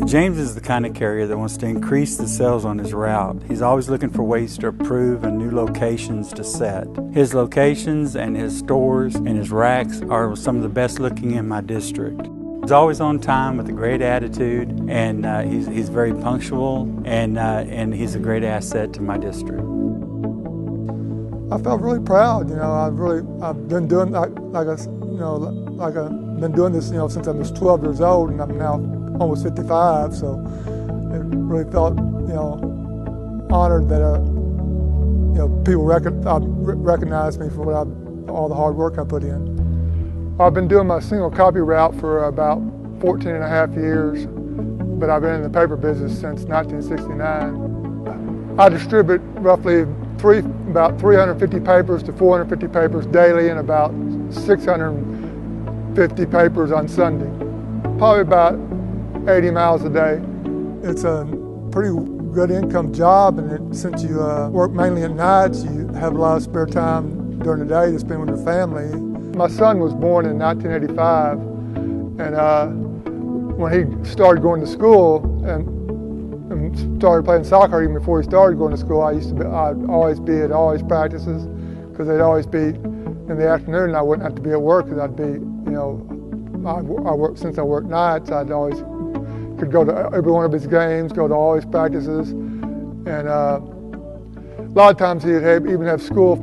James is the kind of carrier that wants to increase the sales on his route. He's always looking for ways to improve and new locations to set. His locations and his stores and his racks are some of the best looking in my district. He's always on time with a great attitude, and he's very punctual, and he's a great asset to my district. I felt really proud. I've been doing I've been doing this since I was 12 years old, and I'm now almost 55. So it really felt honored that people recognize me for all the hard work I put in. I've been doing my single copy route for about 14 and a half years, but I've been in the paper business since 1969. I distribute roughly about 350 papers to 450 papers daily and about 650 papers on Sunday. Probably about 80 miles a day. It's a pretty good income job, and since you work mainly at nights, you have a lot of spare time during the day to spend with your family. My son was born in 1985, and when he started going to school and started playing soccer, even before he started going to school, I'd always be at all his practices, because they'd always be in the afternoon, and I wouldn't have to be at work, because I'd be, since I worked nights, I'd always could go to every one of his games, go to all his practices, and a lot of times he'd even have school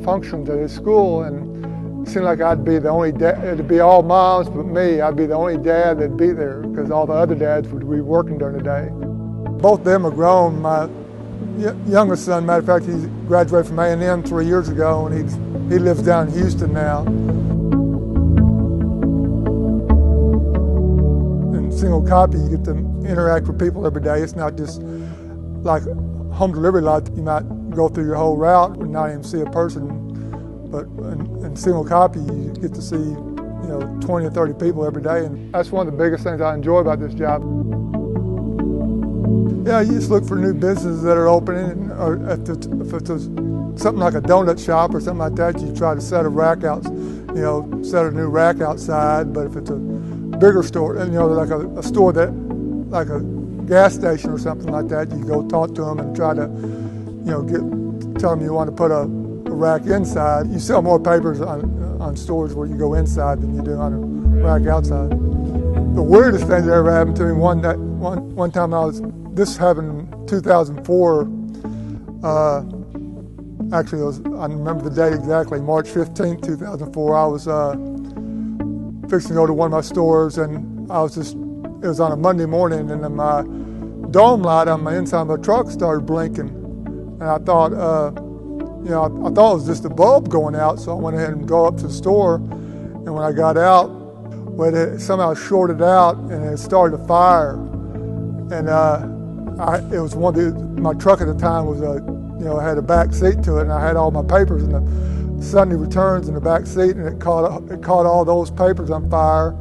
functions at his school, and it seemed like I'd be the only dad. It'd be all moms but me. I'd be the only dad that'd be there, because all the other dads would be working during the day. Both of them are grown. My youngest son, matter of fact, he graduated from A&M 3 years ago, and he lives down in Houston now. In single copy, you get to interact with people every day. It's not just like home delivery lot. You might go through your whole route and not even see a person, but in single copy, you get to see 20 or 30 people every day, and that's one of the biggest things I enjoy about this job. Yeah, you just look for new businesses that are opening, or if it's something like a donut shop or something like that, you try to set a rack out, set a new rack outside. But if it's a bigger store, like a store like a gas station or something like that, you go talk to them and try to, tell them you want to put a rack inside. You sell more papers on stores where you go inside than you do on a rack outside. The weirdest thing that ever happened to me one time, this happened in 2004. Actually, I remember the date exactly, March 15th, 2004. I was fixing to go to one of my stores, and it was on a Monday morning, and then my dome light on my inside of my truck started blinking. And I thought, I thought it was just a bulb going out, so I went ahead and go up to the store, and when I got out, it somehow shorted out, and it started a fire. And it was my truck at the time was had a back seat to it, and I had all my papers in the Sunday returns in the back seat, and it caught all those papers on fire,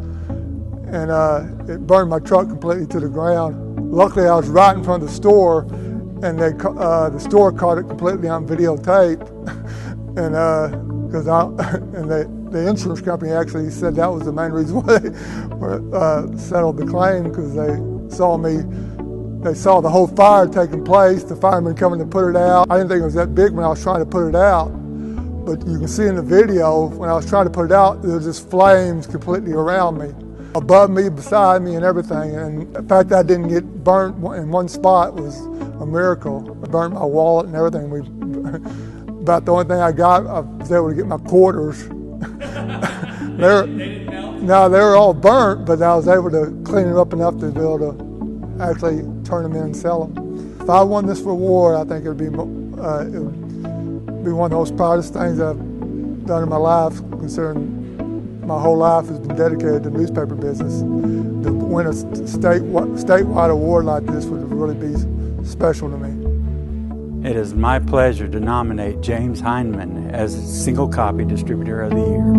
and it burned my truck completely to the ground. Luckily, I was right in front of the store, and the store caught it completely on videotape, and the insurance company actually said that was the main reason why they settled the claim, because they saw the whole fire taking place, the firemen coming to put it out. I didn't think it was that big when I was trying to put it out, but you can see in the video, when I was trying to put it out, there was just flames completely around me, above me, beside me, and everything. And the fact that I didn't get burnt in one spot was a miracle. I burnt my wallet and everything. About the only thing I got, I was able to get my quarters. They didn't melt? No, they were all burnt, but I was able to clean them up enough to be able to actually turn them in and sell them. If I won this reward, I think it would be one of the most proudest things I've done in my life, considering my whole life has been dedicated to the newspaper business. To win a statewide award like this would really be special to me. It is my pleasure to nominate James Heineman as Single Copy Distributor of the Year.